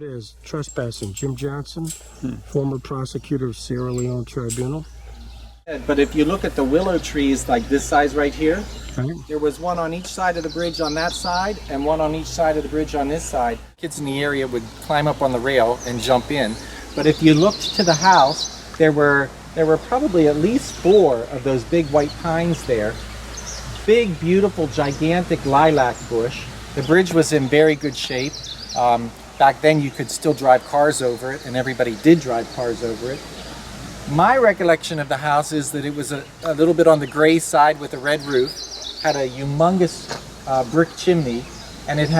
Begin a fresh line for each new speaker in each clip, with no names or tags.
There it is, trespassing. Jim Johnson, former prosecutor of Sierra Leone Tribunal.
But if you look at the willow trees like this size right here,
Right.
there was one on each side of the bridge on that side and one on each side of the bridge on this side. Kids in the area would climb up on the rail and jump in. But if you looked to the house, there were probably at least 4 of those big white pines there. Big, beautiful, gigantic lilac bush. The bridge was in very good shape. Back then you could still drive cars over it, and everybody did drive cars over it. My recollection of the house is that it was a little bit on the gray side with a red roof, had a humongous brick chimney, and it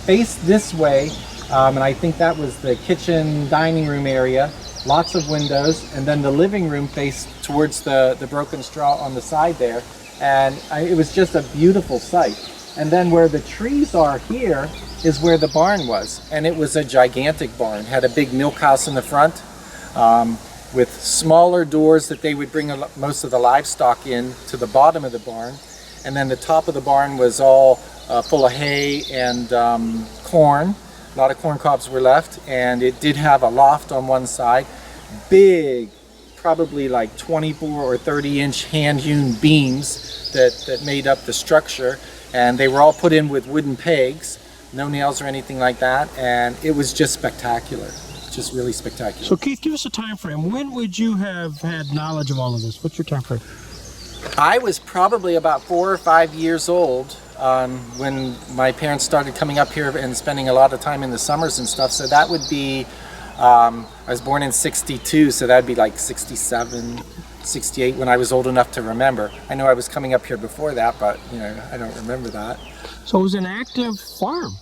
faced this way, and I think that was the kitchen dining room area, lots of windows, and then the living room faced towards the broken straw on the side there, and it was just a beautiful sight. And then where the trees are here is where the barn was, and it was a gigantic barn. It had a big milk house in the front with smaller doors that they would bring most of the livestock in to the bottom of the barn, and then the top of the barn was all full of hay and corn. A lot of corn cobs were left, and it did have a loft on one side. Big, probably like 24 or 30-inch hand-hewn beams that made up the structure, and they were all put in with wooden pegs, no nails or anything like that, and it was just spectacular, just really spectacular.
So Keith, give us a time frame. When would you have had knowledge of all of this? What's your time frame?
I was probably about 4 or 5 years old when my parents started coming up here and spending a lot of time in the summers and stuff, so that would be, I was born in '62, so that'd be like 67, 68 when I was old enough to remember. I know I was coming up here before that, but I don't remember that.
So it was an active farm.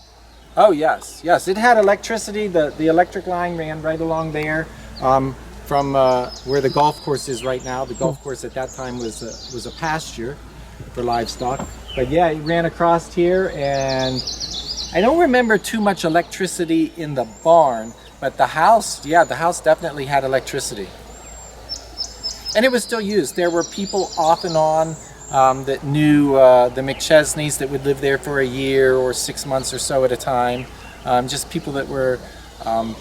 Oh yes, yes. It had electricity. The electric line ran right along there from where the golf course is right now. The golf course at that time was a pasture for livestock. But yeah, it ran across here, and I don't remember too much electricity in the barn, but the house, yeah, the house definitely had electricity. And it was still used. There were people off and on that knew the McChesneys that would live there for a year or 6 months or so at a time. Just people that were,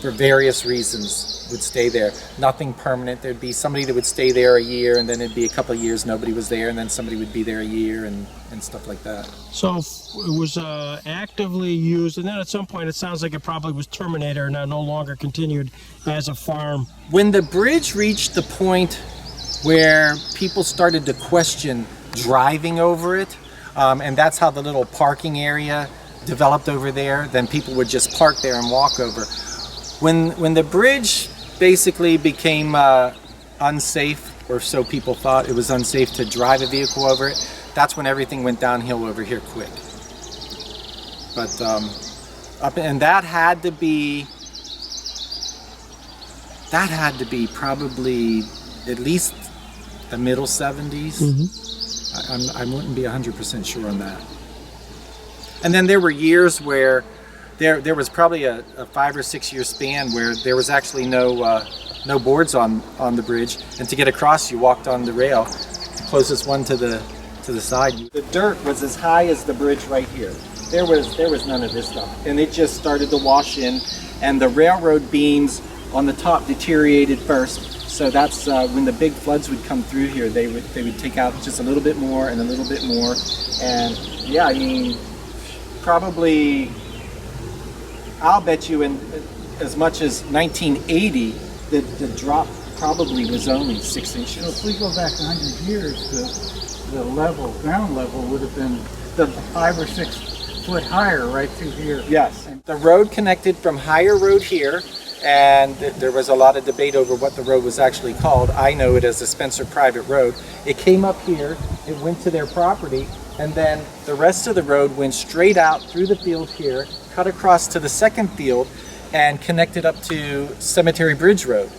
for various reasons, would stay there. Nothing permanent. There'd be somebody that would stay there a year, and then it'd be a couple of years nobody was there, and then somebody would be there a year, and stuff like that.
So it was actively used, and then at some point it sounds like it probably was terminated or no longer continued as a farm.
When the bridge reached the point where people started to question driving over it, and that's how the little parking area developed over there, then people would just park there and walk over. When the bridge basically became unsafe, or so people thought, it was unsafe to drive a vehicle over it, that's when everything went downhill over here quick. But and that had to be probably at least the middle 70s. I wouldn't be 100% sure on that. And then there were years where there was probably a 5 or 6 year span where there was actually no boards on the bridge, and to get across you walked on the rail, the closest one to the side. The dirt was as high as the bridge right here. There was none of this stuff, and it just started to wash in, and the railroad beams on the top deteriorated first. So that's when the big floods would come through here, they would take out just a little bit more and a little bit more. And yeah, I mean, probably, I'll bet you in as much as 1980, the drop probably was only 6 inches.
So if we go back 100 years, the ground level would have been 5 or 6 foot higher right through here.
Yes, the road connected from Higher Road here, and there was a lot of debate over what the road was actually called. I know it as the Spencer Private Road. It came up here, it went to their property, and then the rest of the road went straight out through the field here, cut across to the second field, and connected up to Cemetery Bridge Road.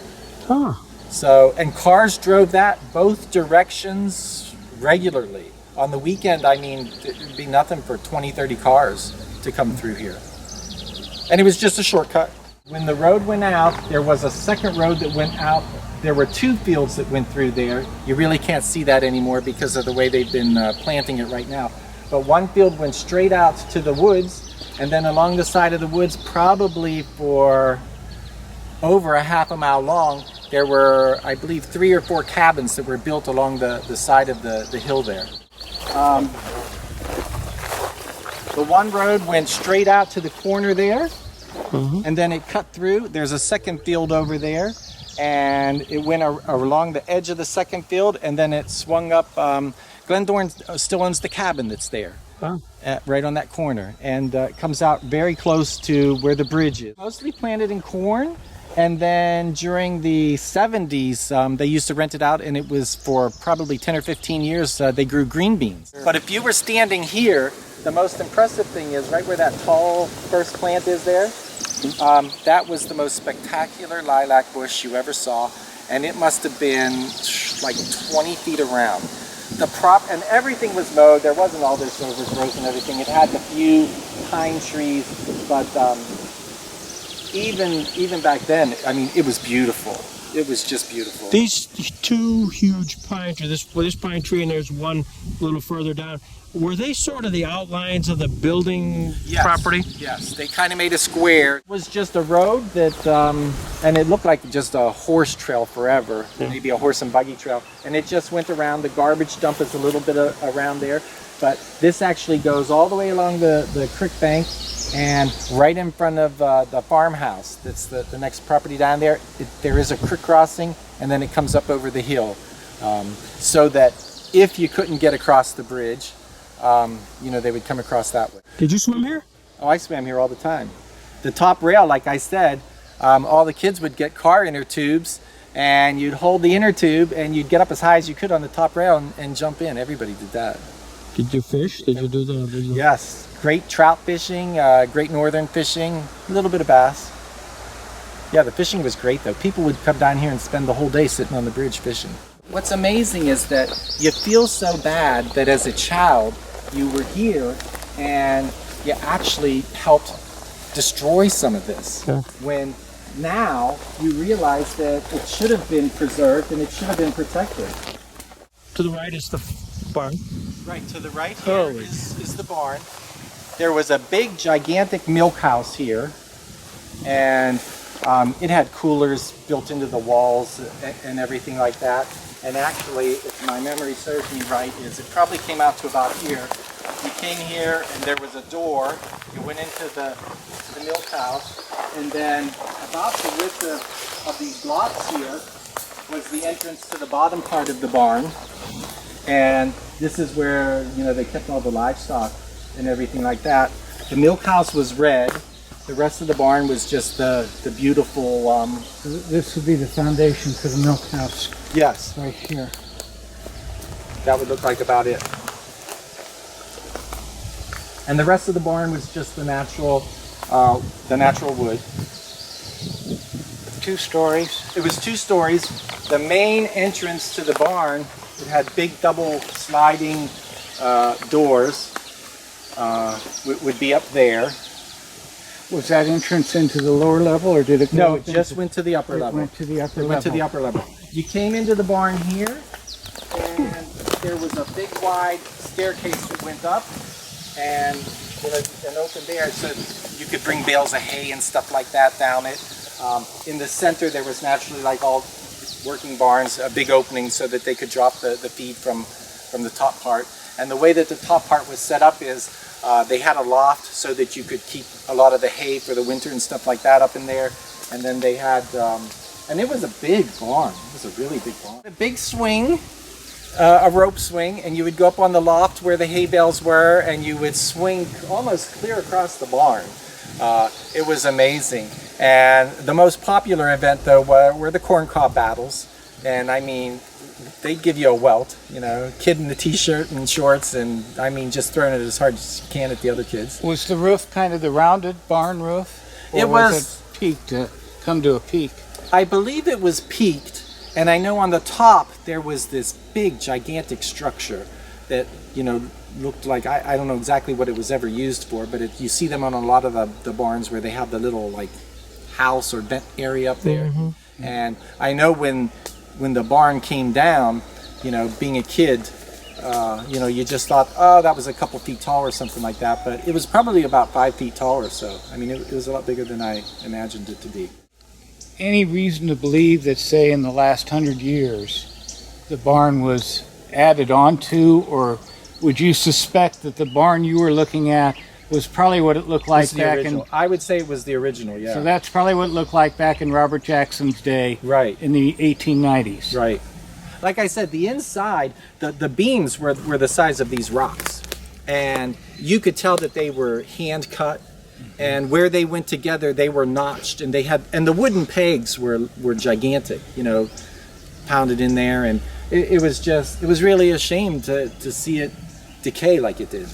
Huh.
So, and cars drove that both directions regularly. On the weekend, I mean, it would be nothing for 20, 30 cars to come through here. And it was just a shortcut. When the road went out, there was a second road that went out. There were 2 fields that went through there. You really can't see that anymore because of the way they've been planting it right now. But one field went straight out to the woods, And then along the side of the woods, probably for over a half a mile long, there were, I believe, 3 or 4 cabins that were built along the side of the hill there. The one road went straight out to the corner there, and then it cut through. There's a second field over there, and it went along the edge of the second field, and then it swung up. Glendorn still owns the cabin that's there.
Wow.
Right on that corner, and it comes out very close to where the bridge is. Mostly planted in corn, and then during the 70s they used to rent it out, and it was for probably 10 or 15 years they grew green beans. But if you were standing here, the most impressive thing is right where that tall first plant is there, that was the most spectacular lilac bush you ever saw, and it must have been like 20 feet around. And everything was mowed. There wasn't all this overgrowth and everything. It had a few pine trees, but even back then, I mean, it was beautiful. It was just beautiful.
These 2 huge pine trees, this pine tree and there's one a little further down, were they sort of the outlines of the building property?
Yes, they kind of made a square. It was just a road that, and it looked like just a horse trail forever, maybe a horse and buggy trail. And it just went around. The garbage dump is a little bit around there. But this actually goes all the way along the creek bank, and right in front of the farmhouse, that's the next property down there, there is a creek crossing, and then it comes up over the hill. So that if you couldn't get across the bridge, they would come across that way.
Did you swim here?
Oh, I swam here all the time. The top rail, like I said, all the kids would get car inner tubes, and you'd hold the inner tube, and you'd get up as high as you could on the top rail and jump in. Everybody did that.
Did you fish? Did you do the...
Yes, great trout fishing, great northern fishing, a little bit of bass. Yeah, the fishing was great though. People would come down here and spend the whole day sitting on the bridge fishing. What's amazing is that you feel so bad that as a child you were here and you actually helped destroy some of this.
Yeah.
When now you realize that it should have been preserved and it should have been protected.
To the right is the barn.
Right, to the right here is the barn. There was a big, gigantic milk house here, and it had coolers built into the walls and everything like that. And actually, if my memory serves me right, it probably came out to about here. You came here, and there was a door. You went into the milk house, and then about the width of these blocks here was the entrance to the bottom part of the barn. And this is where, they kept all the livestock and everything like that. The milk house was red. The rest of the barn was just the beautiful...
This would be the foundation for the milk house.
Yes.
Right here.
That would look like about it. And the rest of the barn was just the natural wood.
2 stories.
It was 2 stories. The main entrance to the barn, it had big double sliding doors, would be up there.
Was that entrance into the lower level, or did it go?
No, it just went to the upper level.
It went to the upper level.
Went to the upper level. You came into the barn here, and there was a big wide staircase that went up, and an open there, so you could bring bales of hay and stuff like that down it. In the center, there was naturally, like all working barns, a big opening so that they could drop the feed from the top part. And the way that the top part was set up is they had a loft so that you could keep a lot of the hay for the winter and stuff like that up in there. And then they had, and it was a big barn. It was a really big barn. A big swing, a rope swing, and you would go up on the loft where the hay bales were, and you would swing almost clear across the barn. It was amazing. And the most popular event, though, were the corncob battles. And I mean, they'd give you a welt, kid in the t-shirt and shorts, and I mean, just throwing it as hard as you can at the other kids.
Was the roof kind of the rounded barn roof? Or
It was
it peaked, come to a peak?
I believe it was peaked, and I know on the top there was this big, gigantic structure that, looked like, I don't know exactly what it was ever used for, but you see them on a lot of the barns where they have the little, like, house or vent area up there. Mm-hmm. And I know when the barn came down, being a kid, You know, you just thought, oh, that was a couple feet tall or something like that, but it was probably about 5 feet tall or so. I mean, it was a lot bigger than I imagined it to be.
Any reason to believe that, say, in the last 100 years, the barn was added onto, or would you suspect that the barn you were looking at was probably what it looked like
It's the
back
original.
in...
I would say it was the original, yeah.
So that's probably what it looked like back in Robert Jackson's day,
Right.
in the 1890s.
Right. Like I said, the inside, the beams were the size of these rocks. And you could tell that they were hand cut, and where they went together, they were notched, and the wooden pegs were gigantic, you know, pounded in there, and it was really a shame to see it decay like it did.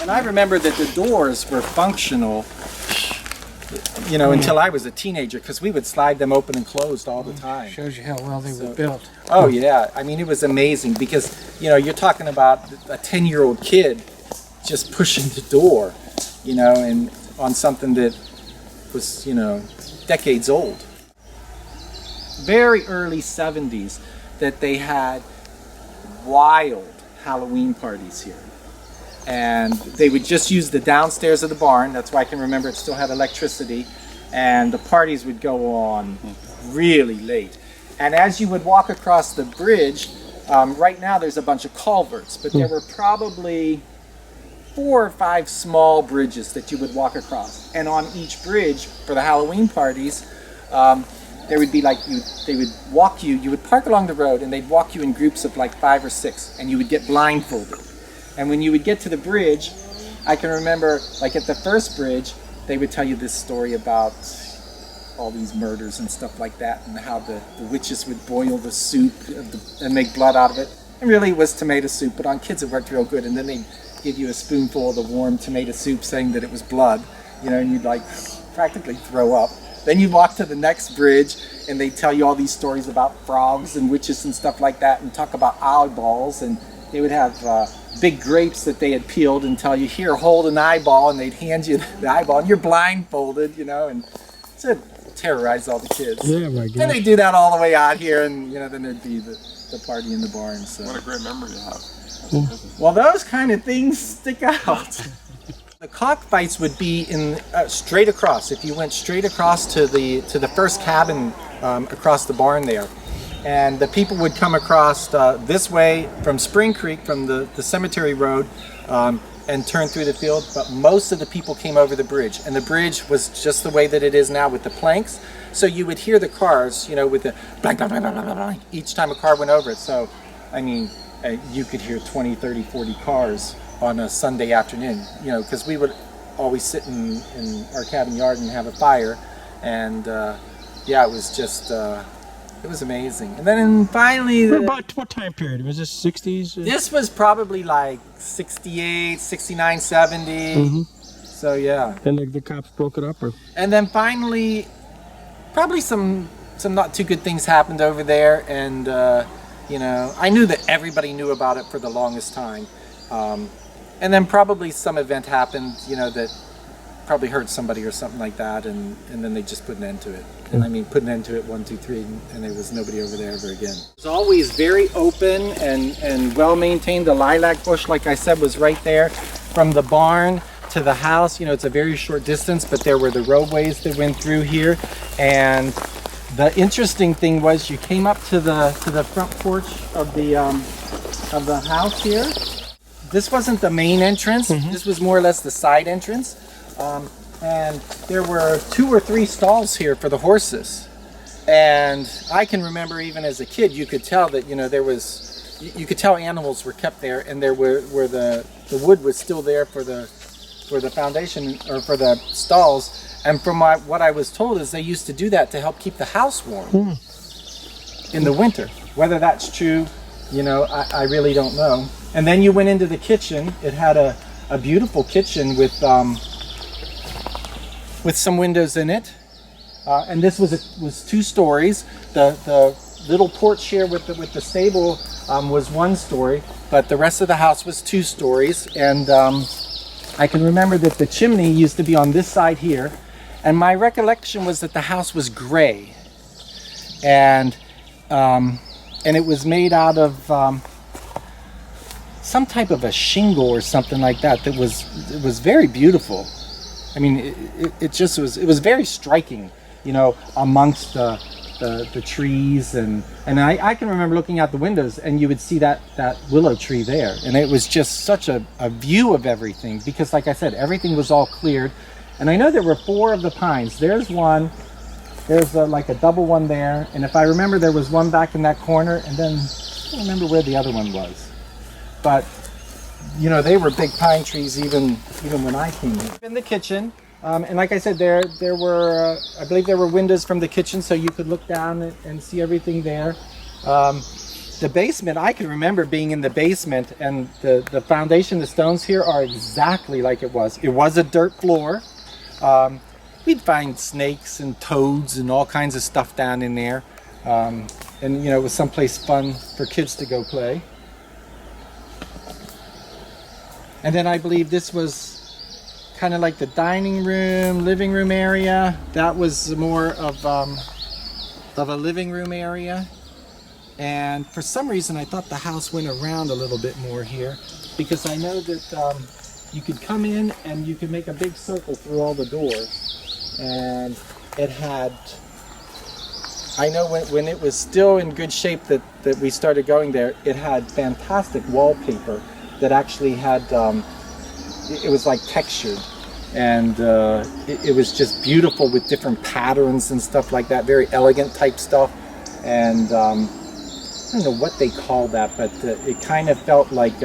And I remember that the doors were functional, you know, until I was a teenager, because we would slide them open and closed all the time.
Shows you how well they were built.
Oh yeah, I mean, it was amazing, because, you know, you're talking about a 10-year-old kid just pushing the door, you know, and on something that was, you know, decades old. Very early 70s that they had wild Halloween parties here. And they would just use the downstairs of the barn. That's why I can remember it still had electricity. And the parties would go on really late. And as you would walk across the bridge, right now there's a bunch of culverts, but there were probably 4 or 5 small bridges that you would walk across. And on each bridge for the Halloween parties, there would be like, they would walk you, you would park along the road, and they'd walk you in groups of like 5 or 6, and you would get blindfolded. And when you would get to the bridge, I can remember, like at the first bridge, they would tell you this story about all these murders and stuff like that, and how the witches would boil the soup and make blood out of it. And really it was tomato soup, but on kids it worked real good. And then they'd give you a spoonful of the warm tomato soup saying that it was blood, you know, and you'd like practically throw up. Then you walk to the next bridge, and they tell you all these stories about frogs and witches and stuff like that, and talk about eyeballs, and they would have big grapes that they had peeled and tell you, here, hold an eyeball, and they'd hand you the eyeball, and you're blindfolded, you know, and to terrorize all the kids.
Yeah, my God.
And they do that all the way out here, and, you know, then there'd be the party in the barn. So.
What a great memory you have.
Well, those kind of things stick out. The cockfights would be in straight across. If you went straight across to the first cabin across the barn there, and the people would come across this way from Spring Creek, from the cemetery road, and turn through the field. But most of the people came over the bridge, and the bridge was just the way that it is now with the planks. So you would hear the cars, you know, with the blank, blank, blank, blank, blank, blank, each time a car went over it. So, I mean, you could hear 20, 30, 40 cars on a Sunday afternoon, you know, because we would always sit in our cabin yard and have a fire, and yeah, it was just, it was amazing. And then finally...
About what time period? Was this 60s?
This was probably like 68, 69, 70.
Mm-hmm.
So yeah.
Then the cops broke it up? Or?
And then finally, probably some not too good things happened over there, and you know, I knew that everybody knew about it for the longest time. And then probably some event happened, you know, that probably hurt somebody or something like that, and then they just put an end to it. And I mean, put an end to it 1, 2, 3, and there was nobody over there ever again. It was always very open and well maintained. The lilac bush, like I said, was right there from the barn to the house. You know, it's a very short distance, but there were the roadways that went through here. And the interesting thing was, you came up to the front porch of the house here. This wasn't the main entrance. Mm-hmm. This was more or less the side entrance. And there were 2 or 3 stalls here for the horses. And I can remember, even as a kid, you could tell that, you know, you could tell animals were kept there, and there were the wood was still there for the foundation, or for the stalls. And from what I was told is they used to do that to help keep the house warm in the winter. Whether that's true, you know, I really don't know. And then you went into the kitchen. It had a beautiful kitchen with some windows in it, and this was 2 stories. The little porch here with the stable was 1 story, but the rest of the house was 2 stories. And I can remember that the chimney used to be on this side here, and my recollection was that the house was gray, and it was made out of some type of a shingle or something like that it was very beautiful. I mean, it just was, it was very striking, you know, amongst the trees, and I can remember looking out the windows and you would see that willow tree there, and it was just such a view of everything, because like I said, everything was all cleared. And I know there were 4 of the pines. There's one, there's like a double one there, and if I remember there was one back in that corner, and then I don't remember where the other one was. But you know, they were big pine trees even when I came in the kitchen. And like I said, there were, I believe there were windows from the kitchen, so you could look down and see everything there. The basement, I can remember being in the basement, and the foundation, the stones here are exactly like it was. It was a dirt floor. We'd find snakes and toads and all kinds of stuff down in there. And you know, it was someplace fun for kids to go play. And then I believe this was kind of like the dining room, living room area. That was more of a living room area. And for some reason, I thought the house went around a little bit more here, because I know that you could come in and you could make a big circle through all the doors. And it had, I know when it was still in good shape that we started going there, it had fantastic wallpaper that actually had, it was like textured, and it was just beautiful with different patterns and stuff like that, very elegant type stuff. And I don't know what they call that, but it kind of felt like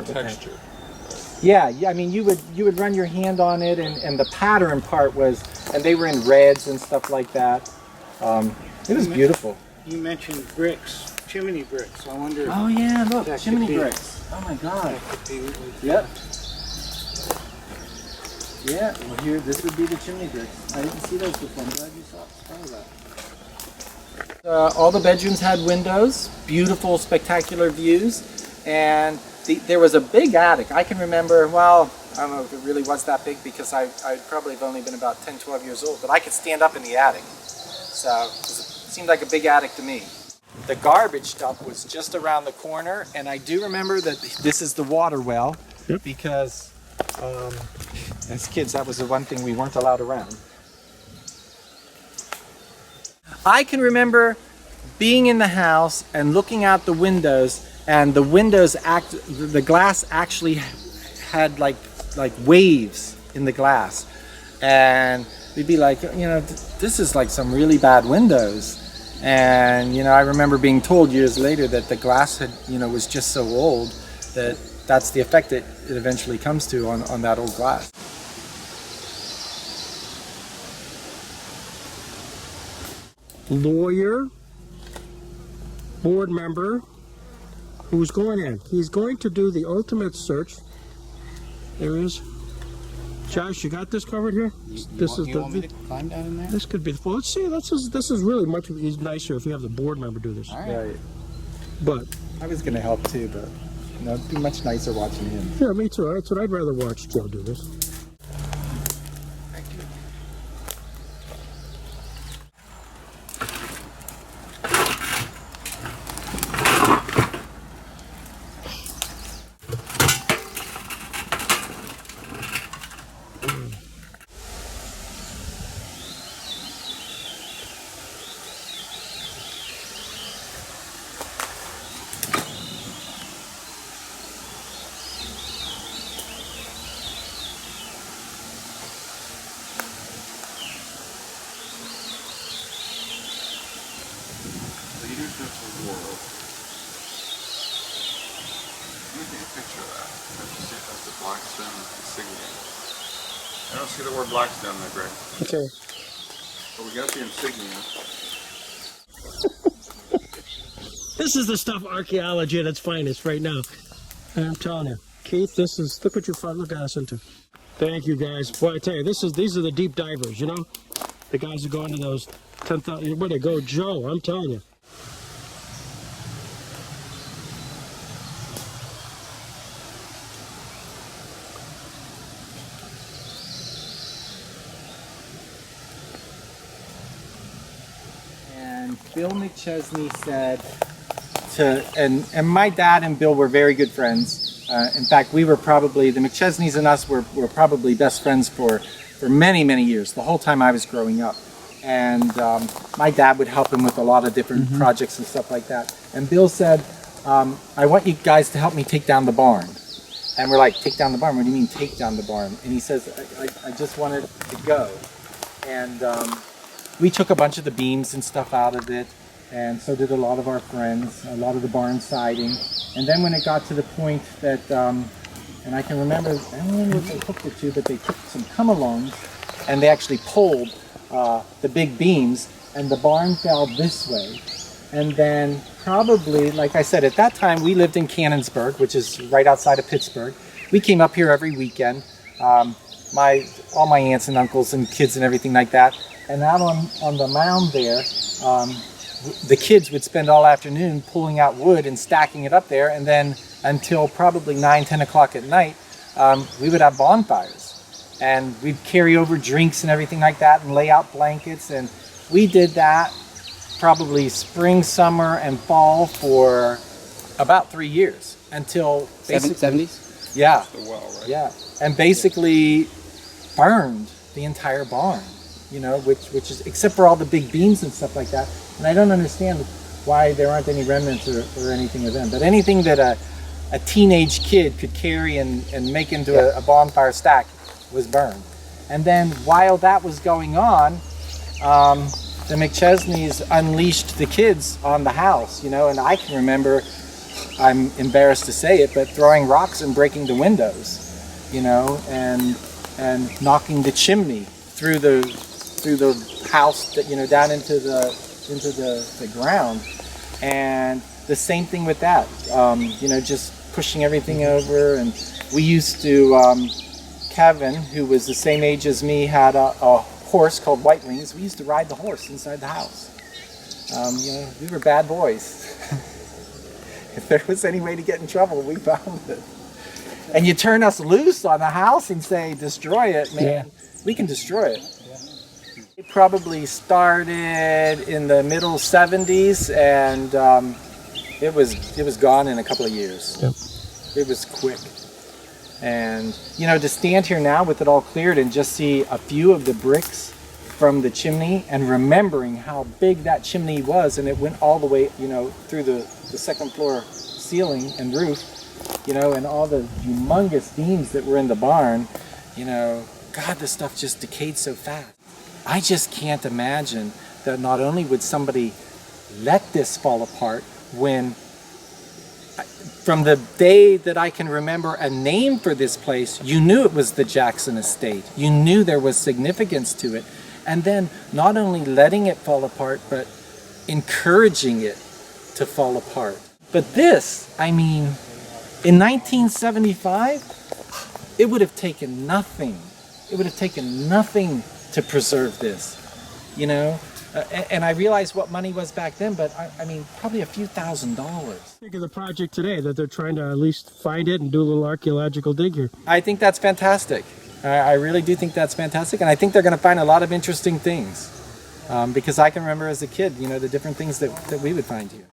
texture.
Yeah, I mean, you would run your hand on it, and the pattern part was, and they were in reds and stuff like that. It was beautiful.
You mentioned bricks, chimney bricks. I wonder.
Oh yeah, look,
that
chimney
could be-
bricks. Oh my God.
That could be what we
Yep. Yeah, well here, this would be the chimney bricks. I didn't see those before. I'm glad you saw that. All the bedrooms had windows, beautiful, spectacular views, and there was a big attic. I can remember, well, I don't know if it really was that big, because I'd probably have only been about 10, 12 years old, but I could stand up in the attic. So it seemed like a big attic to me. The garbage dump was just around the corner, and I do remember that this is the water well, because as kids, that was the one thing we weren't allowed around. I can remember being in the house and looking out the windows, and the glass actually had like waves in the glass, and we'd be like, you know, this is like some really bad windows. And you know, I remember being told years later that the glass had, you know, was just so old that that's the effect that it eventually comes to on that old glass.
Lawyer, board member, who's going in. He's going to do the ultimate search. There is. Josh, you got this covered here?
You want me to climb down in there?
This could be. Well, let's see. This is really much nicer if you have the board member do this.
All right.
Right.
But
I was going to help too, but you know, it'd be much nicer watching him.
yeah, me too. That's what I'd rather watch Joe do this.
Thank you.
Leaders of the world. Let me take a picture of that. That's the Blackstone insignia. I don't see the word Blackstone there, Greg.
Okay.
But we got the insignia.
This is the stuff archaeology at its finest right now. I'm telling you, Keith. This is look what you look at us into. Thank you guys. Boy, I tell you, these are the deep divers. You know, the guys who go into those 10,000. Where they go, Joe? I'm telling you.
And Bill McChesney said and my dad and Bill were very good friends. In fact, we were probably, the McChesneys and us were probably best friends for many, many years, the whole time I was growing up. And my dad would help him with a lot of different projects and stuff like that. And Bill said, I want you guys to help me take down the barn. And we're like, take down the barn? What do you mean take down the barn? And he says, I just wanted to go. And we took a bunch of the beams and stuff out of it. And so did a lot of our friends, a lot of the barn siding. And then when it got to the point that, and I can remember, I don't remember what they hooked it to, but they took some come-alongs and they actually pulled the big beams, and the barn fell this way. And then probably, like I said, at that time we lived in Cannonsburg, which is right outside of Pittsburgh. We came up here every weekend, all my aunts and uncles and kids and everything like that. And out on the mound there, the kids would spend all afternoon pulling out wood and stacking it up there, and then until probably 9, 10 o'clock at night, we would have bonfires. And we'd carry over drinks and everything like that and lay out blankets. And we did that probably spring, summer, and fall for about 3 years until basically...
70s?
Yeah.
The well, right?
Yeah. And basically burned the entire barn, you know, which is, except for all the big beams and stuff like that. And I don't understand why there aren't any remnants or anything of them. But anything that a teenage kid could carry and make into a bonfire stack was burned. And then while that was going on, the McChesneys unleashed the kids on the house, you know, and I can remember, I'm embarrassed to say it, but throwing rocks and breaking the windows, you know, and knocking the chimney through the house, that, you know, down into the ground. And the same thing with that, you know, just pushing everything over. And we used to, Kevin, who was the same age as me, had a horse called White Wings. We used to ride the horse inside the house. You know, we were bad boys. If there was any way to get in trouble, we found it. And you turn us loose on the house and say, destroy it, man. We can destroy it. It probably started in the middle 70s, and it was gone in a couple of years. It was quick. And, you know, to stand here now with it all cleared and just see a few of the bricks from the chimney, and remembering how big that chimney was, and it went all the way, you know, through the second floor ceiling and roof, you know, and all the humongous beams that were in the barn, you know, God, this stuff just decayed so fast. I just can't imagine that not only would somebody let this fall apart, when from the day that I can remember a name for this place, you knew it was the Jackson Estate. You knew there was significance to it. And then not only letting it fall apart, but encouraging it to fall apart. But this, I mean, in 1975, it would have taken nothing. It would have taken nothing to preserve this, you know? And I realized what money was back then, but I mean, probably a few $1,000s.
Think of the project today that they're trying to at least find it and do a little archaeological dig here.
I think that's fantastic. I really do think that's fantastic, and I think they're going to find a lot of interesting things. Because I can remember as a kid, you know, the different things that we would find here.